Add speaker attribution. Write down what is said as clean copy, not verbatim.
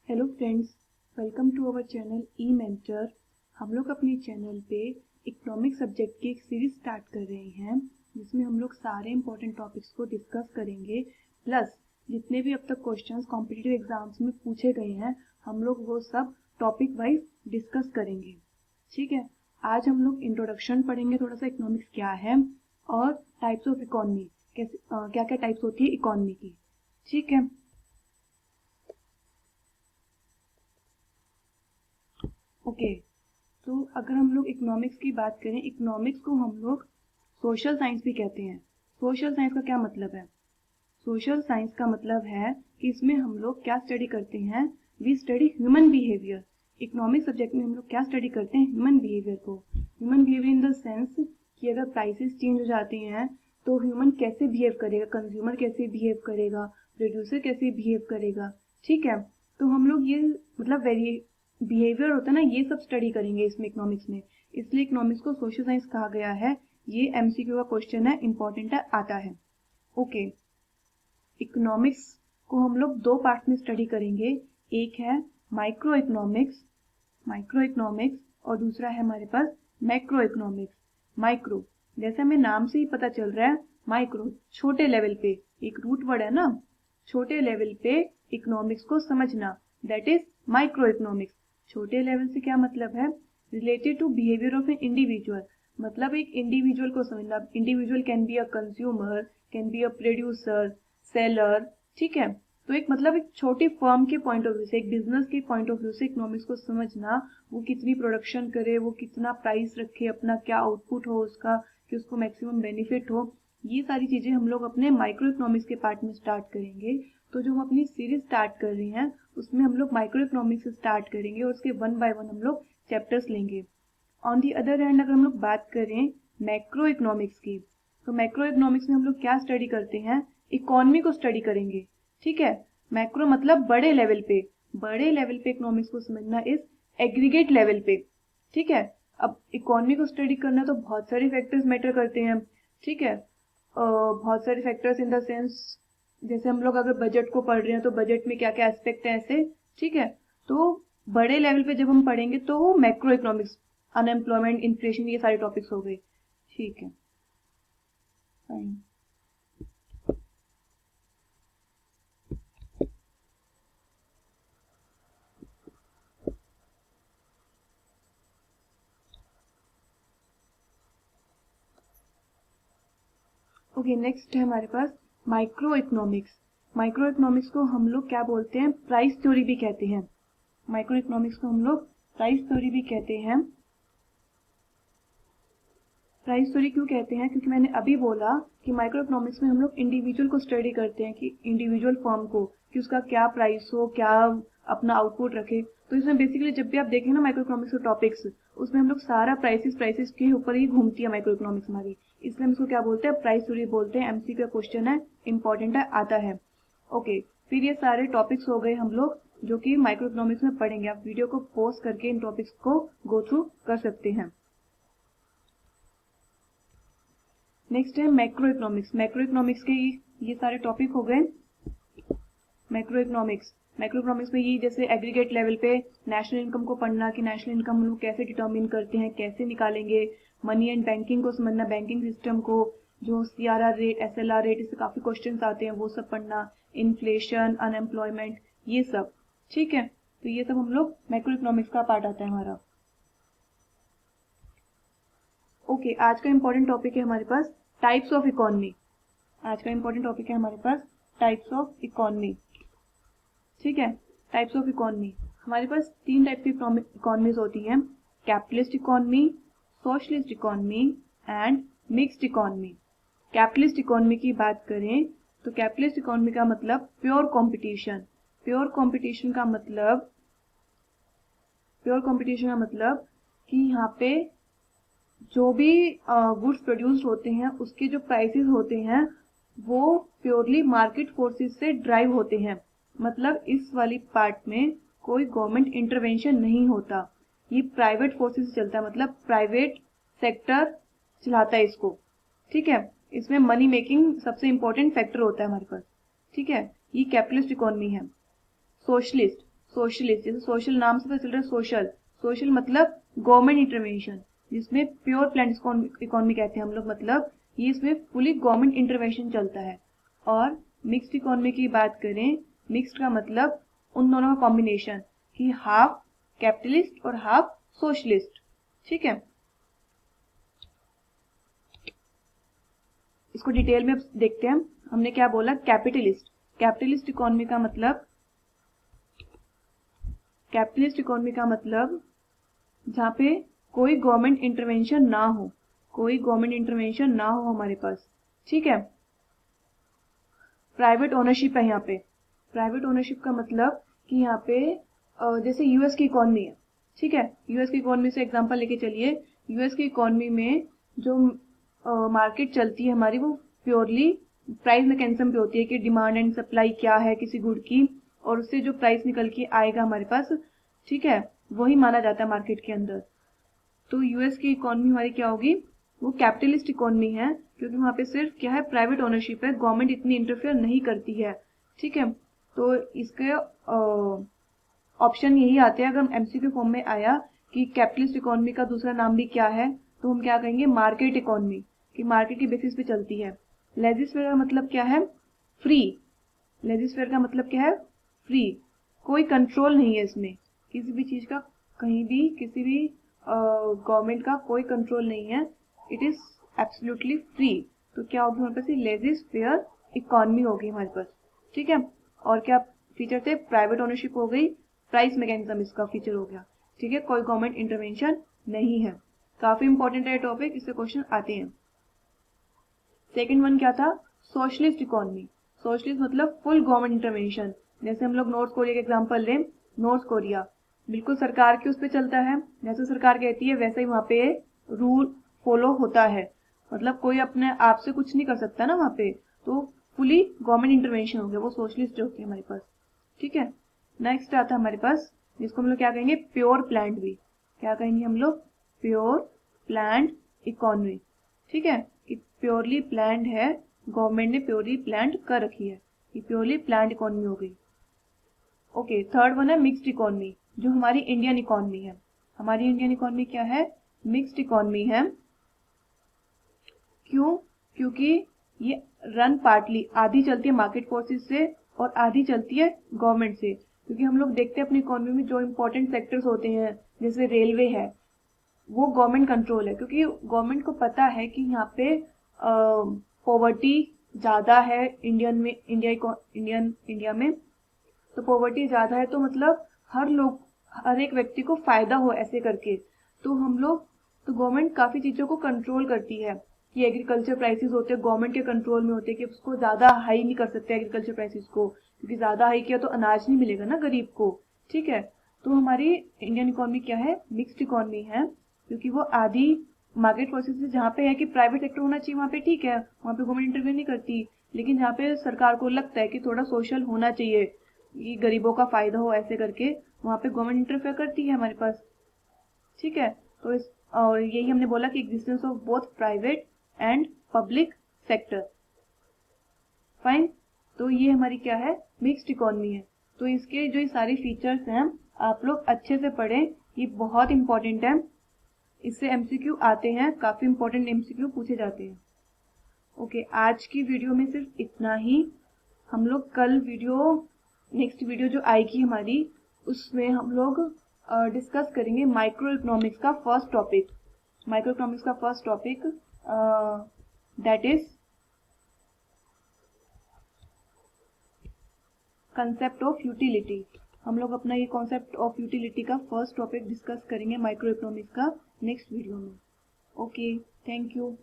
Speaker 1: Hello friends, welcome to our channel E Mentor. हम लोग अपने चैनल पे इकोनॉमिक सब्जेक्ट की एक सीरीज स्टार्ट कर रहे हैं जिसमें हम लोग सारे इंपॉर्टेंट टॉपिक्स को डिस्कस करेंगे। प्लस जितने भी अब तक क्वेश्चंस कॉम्पिटिटिव एग्जाम्स में पूछे गए हैं हम लोग वो सब टॉपिक वाइज डिस्कस करेंगे। ठीक है, आज हम लोग इंट्रोडक्शन पढ़ेंगे, थोड़ा सा इकोनॉमिक्स क्या है और टाइप्स ऑफ इकोनॉमी, कैसे क्या क्या टाइप्स होती है इकोनॉमी की। ठीक है, ओके। तो अगर हम लोग इकोनॉमिक्स की बात करें, इकोनॉमिक्स को हम लोग सोशल साइंस भी कहते हैं। सोशल साइंस का क्या मतलब है? सोशल साइंस का मतलब है कि इसमें हम लोग क्या स्टडी करते हैं, we study human behaviour. Economic subject में हम लोग क्या स्टडी करते हैं, ह्यूमन बिहेवियर को। Human behaviour in the sense कि अगर प्राइसेस चेंज हो जाती हैं तो ह्यूमन कैसे बिहेव करेगा, कंज्यूमर कैसे बिहेव करेगा, प्रोड्यूसर कैसे बिहेव करेगा। ठीक है, तो हम लोग ये मतलब बिहेवियर होता है ना, ये सब स्टडी करेंगे इसमें इकोनॉमिक्स में, इसलिए इकोनॉमिक्स को सोशल साइंस कहा गया है। ये एमसीक्यू का क्वेश्चन है, इंपॉर्टेंट है, आता है। ओके, इकोनॉमिक्स को हम लोग दो पार्ट में स्टडी करेंगे। एक है माइक्रो इकोनॉमिक्स, और दूसरा है हमारे पास मैक्रो इकोनॉमिक्स। माइक्रो जैसे हमें नाम से ही पता चल रहा है, माइक्रो छोटे लेवल पे, एक रूट वर्ड है ना, छोटे लेवल पे इकोनॉमिक्स को समझना, दैट इज माइक्रो इकोनॉमिक्स। छोटे लेवल से क्या मतलब है, related to behaviour of an individual, मतलब एक इंडिविजुअल को समझना। Individual can be a consumer, can be a producer, seller. ठीक है, तो एक मतलब एक छोटी फर्म के पॉइंट ऑफ व्यू से, एक बिजनेस के पॉइंट ऑफ व्यू से इकोनॉमिक्स को समझना, वो कितनी प्रोडक्शन करे, वो कितना प्राइस रखे, अपना क्या आउटपुट हो उसका, कि उसको मैक्सिमम बेनिफिट हो। ये सारी चीजें हम लोग अपने माइक्रो इकोनॉमिक्स के पार्ट में स्टार्ट करेंगे। तो जो हम अपनी सीरीज स्टार्ट कर रहे हैं उसमें हम लोग माइक्रो इकोनॉमिक्स से स्टार्ट करेंगे और उसके वन बाय वन हम लोग चैप्टर्स लेंगे। ऑन दी अदर हैंड अगर हम लोग बात करें मैक्रो इकोनॉमिक्स की, तो मैक्रो इकोनॉमिक्स में हम लोग क्या स्टडी करते हैं, इकोनॉमी को स्टडी करेंगे। ठीक है, मैक्रो मतलब बड़े लेवल पे, बड़े लेवल पे इकोनॉमिक्स को समझना इस एग्रीगेट लेवल पे। ठीक है, अब इकोनॉमी को स्टडी करना तो बहुत सारे फैक्टर्स मैटर करते हैं। ठीक है, बहुत सारे फैक्टर्स इन द सेंस, जैसे हम लोग अगर बजट को पढ़ रहे हैं तो बजट में क्या क्या एस्पेक्ट है ऐसे। ठीक है, तो बड़े लेवल पे जब हम पढ़ेंगे तो वो मैक्रो इकोनॉमिक्स, अनएम्प्लॉयमेंट, इन्फ्लेशन, ये सारे टॉपिक्स हो गए। ठीक है, फाइन। ओके, नेक्स्ट है हमारे पास माइक्रो इकोनॉमिक्स। माइक्रो इकोनॉमिक्स को हम लोग क्या बोलते हैं, प्राइस थ्योरी भी कहते हैं। माइक्रो इकोनॉमिक्स को हम लोग प्राइस थ्योरी भी कहते हैं। प्राइस थ्योरी क्यों कहते हैं, क्योंकि मैंने अभी बोला कि माइक्रो इकोनॉमिक्स में हम लोग इंडिविजुअल को स्टडी करते हैं, कि इंडिविजुअल फर्म को, कि उसका क्या प्राइस हो, क्या अपना आउटपुट रखे। तो इसमें बेसिकली जब भी आप देखें ना माइक्रो इकोनॉमिक्स के टॉपिक्स, उसमें हम लोग सारा प्राइसेस के ऊपर ही घूमती है माइक्रो इकोनॉमिक्स हमारी, इसलिए हम इसको क्या बोलते हैं, प्राइस थ्योरी बोलते हैं। एमसीक्यू का क्वेश्चन है, इंपॉर्टेंट है, आता है। ओके, फिर ये सारे टॉपिक्स हो गए हम लोग जो कि माइक्रो इकोनॉमिक्स में पढ़ेंगे। आप वीडियो को पॉज करके इन टॉपिक्स को गो थ्रू कर सकते हैं। नेक्स्ट है मैक्रो इकोनॉमिक्स। मैक्रो इकोनॉमिक्स के ये सारे टॉपिक हो गए मैक्रो इकोनॉमिक्स। मैक्रो इकोनॉमिक्स में ये जैसे एग्रीगेट लेवल पे नेशनल इनकम को पढ़ना, कि नेशनल इनकम हम लोग कैसे डिटर्मिन करते हैं, कैसे निकालेंगे। मनी एंड बैंकिंग को समझना, बैंकिंग सिस्टम को, जो सीआरआर रेट, एसएलआर रेट, इससे काफी क्वेश्चंस आते हैं, वो सब पढ़ना। इन्फ्लेशन, अनएम्प्लॉयमेंट, ये सब। ठीक है, तो ये सब हम लोग मैक्रो इकोनॉमिक्स का पार्ट आता है हमारा। ओके, आज का इंपॉर्टेंट टॉपिक है हमारे पास टाइप्स ऑफ इकोनॉमी। आज का इंपॉर्टेंट टॉपिक है हमारे पास टाइप्स ऑफ इकोनॉमी। ठीक है, टाइप्स ऑफ इकोनॉमी, हमारे पास तीन टाइप की इकोनॉमीज होती हैं, capitalist economy, socialist economy and mixed economy. Capitalist economy की बात करें तो कैपिटलिस्ट इकोनॉमी का मतलब प्योर कंपटीशन। प्योर कंपटीशन का मतलब कि यहाँ पे जो भी गुड्स प्रोड्यूस्ड होते हैं उसके जो प्राइसेस होते हैं वो प्योरली मार्केट फोर्सेस से ड्राइव होते हैं। मतलब इस वाली पार्ट में कोई गवर्नमेंट इंटरवेंशन नहीं होता, ये प्राइवेट फोर्सेस से चलता है, मतलब प्राइवेट सेक्टर चलाता है इसको। ठीक है, इसमें मनी मेकिंग सबसे इंपॉर्टेंट फैक्टर होता है हमारे पास। ठीक है, ये कैपिटलिस्ट इकोनॉमी है। सोशलिस्ट सोशलिस्ट, जैसे सोशल नाम से पता चल रहा है सोशल, सोशल मतलब गवर्नमेंट इंटरवेंशन, जिसमें प्योर प्लान इकोनॉमी कहते हैं हम लोग, मतलब ये इसमें फुली गवर्नमेंट इंटरवेंशन चलता है। और मिक्स्ड इकोनॉमी की बात करें, मिक्स्ड का मतलब उन दोनों का कॉम्बिनेशन, कि हाफ कैपिटलिस्ट और हाफ सोशलिस्ट। ठीक है, इसको डिटेल में देखते हैं। हमने क्या बोला, कैपिटलिस्ट, कैपिटलिस्ट इकोनॉमी का मतलब, कैपिटलिस्ट इकोनॉमी का मतलब जहाँ पे कोई गवर्नमेंट इंटरवेंशन ना हो, कोई गवर्नमेंट इंटरवेंशन ना हो हमारे पास। ठीक है, प्राइवेट ओनरशिप है यहाँ पे। प्राइवेट ओनरशिप का मतलब कि यहाँ पे जैसे यूएस की इकोनॉमी है, ठीक है, यूएस की इकोनॉमी से एग्जांपल लेके चलिए। यूएस की इकोनॉमी में जो मार्केट चलती है हमारी, वो प्योरली प्राइस मैकेनिज्म पे होती है कि डिमांड एंड सप्लाई क्या है किसी गुड की, और उससे जो प्राइस निकल के आएगा हमारे पास, ठीक है, वही माना जाता है मार्केट के अंदर। तो यूएस की इकोनॉमी हमारी क्या होगी, वो कैपिटलिस्ट इकोनॉमी है, क्योंकि वहाँ पे सिर्फ क्या है, प्राइवेट ओनरशिप है, गवर्नमेंट इतनी इंटरफेयर नहीं करती है। ठीक है, तो इसके ऑप्शन यही आते हैं। अगर हम एमसीक्यू फॉर्म में आया कि कैपिटलिस्ट इकोनॉमी का दूसरा नाम भी क्या है, तो हम क्या कहेंगे, मार्केट इकोनॉमी, कि मार्केट की बेसिस पे चलती है। लेजिस्लेटर का मतलब क्या है, फ्री। लेजिस्लेटर का मतलब क्या है, फ्री, कोई कंट्रोल नहीं है इसमें, किसी भी चीज का, कहीं भी किसी भी गवर्नमेंट का कोई कंट्रोल नहीं है, इट इज एब्सोल्युटली फ्री। तो क्या होगी हमारे पास, लेजिस्लेटर इकोनॉमी होगी हमारे पास। ठीक है, और क्या फीचर थे, प्राइवेट ओनरशिप हो गई, प्राइस मैकेनिज्म इसका फीचर हो गया। ठीक है, कोई गवर्नमेंट इंटरवेंशन नहीं है। काफी इंपॉर्टेंट है टॉपिक, इससे क्वेश्चन आते हैं। सेकंड वन क्या था, सोशलिस्ट इकोनॉमी। सोशलिस्ट मतलब फुल गवर्नमेंट इंटरवेंशन। जैसे हम लोग नॉर्थ कोरिया का एग्जांपल लें, नॉर्थ कोरिया बिल्कुल सरकार के उस पर चलता है, जैसे सरकार कहती है वैसे ही वहाँ पे रूल फॉलो होता है, मतलब कोई अपने आप से कुछ नहीं कर सकता ना वहाँ पे, तो फुली गवर्नमेंट इंटरवेंशन हो गया, वो सोशलिस्ट होती है हमारे पास। ठीक है, नेक्स्ट आता है हमारे पास, जिसको हम लोग क्या कहेंगे, प्योर प्लांट भी, क्या कहेंगे हम लोग, प्योर प्लांट इकोनॉमी। ठीक है, कि प्योरली प्लांट है, गवर्नमेंट ने प्योरली प्लांट कर रखी है, ये प्योरली प्लांट इकोनॉमी हो गई। ओके, थर्ड वन है मिक्स्ड इकोनॉमी, जो हमारी इंडियन इकोनॉमी है। हमारी इंडियन इकोनॉमी क्या है, मिक्स्ड इकोनॉमी है। क्यों, क्योंकि ये रन पार्टली, आधी चलती है मार्केट फोर्सेस से और आधी चलती है गवर्नमेंट से। क्योंकि हम लोग देखते हैं अपनी इकोनॉमी में जो इंपॉर्टेंट सेक्टर्स होते हैं, जैसे रेलवे है, वो गवर्नमेंट कंट्रोल है, क्योंकि गवर्नमेंट को पता है कि यहाँ पे पॉवर्टी ज्यादा है इंडिया में, तो पॉवर्टी ज्यादा है, तो मतलब हर एक व्यक्ति को फायदा हो ऐसे करके, तो गवर्नमेंट काफी चीजों को कंट्रोल करती है, कि एग्रीकल्चर प्राइसेस होते हैं गवर्नमेंट के कंट्रोल में होते हैं, कि उसको ज्यादा हाई नहीं कर सकते एग्रीकल्चर प्राइसेस को, क्योंकि ज्यादा हाई किया तो अनाज नहीं मिलेगा ना गरीब को। ठीक है, तो हमारी इंडियन इकोनॉमी क्या है, मिक्स्ड इकोनॉमी है, क्योंकि वो आधी मार्केट फोर्सेस जहाँ पे है कि प्राइवेट सेक्टर होना चाहिए, वहाँ पे ठीक है, वहाँ पे गवर्नमेंट इंटरव्यू नहीं करती, लेकिन जहाँ पे सरकार को लगता है कि थोड़ा सोशल होना चाहिए, कि गरीबों का फायदा हो ऐसे करके, वहाँ पे गवर्नमेंट इंटरफेयर करती है हमारे पास। ठीक है, तो और यही हमने बोला कि existence of both private and public sector. Fine, तो ये हमारी क्या है, मिक्स्ड इकोनॉमी है। तो इसके जो ये सारे फीचर्स हैं आप लोग अच्छे से पढ़ें, ये बहुत इंपॉर्टेंट है, इससे एमसीक्यू आते हैं, काफी इंपॉर्टेंट एमसीक्यू पूछे जाते हैं। ओके, आज की वीडियो में सिर्फ इतना ही। हम लोग कल नेक्स्ट वीडियो जो आएगी हमारी, उसमें हम लोग डिस्कस करेंगे माइक्रो इकोनॉमिक्स का first topic, that is concept of utility. हम लोग अपना ये कॉन्सेप्ट ऑफ यूटिलिटी का फर्स्ट टॉपिक डिस्कस करेंगे माइक्रो इकोनॉमिक्स का नेक्स्ट वीडियो में। Okay, thank you.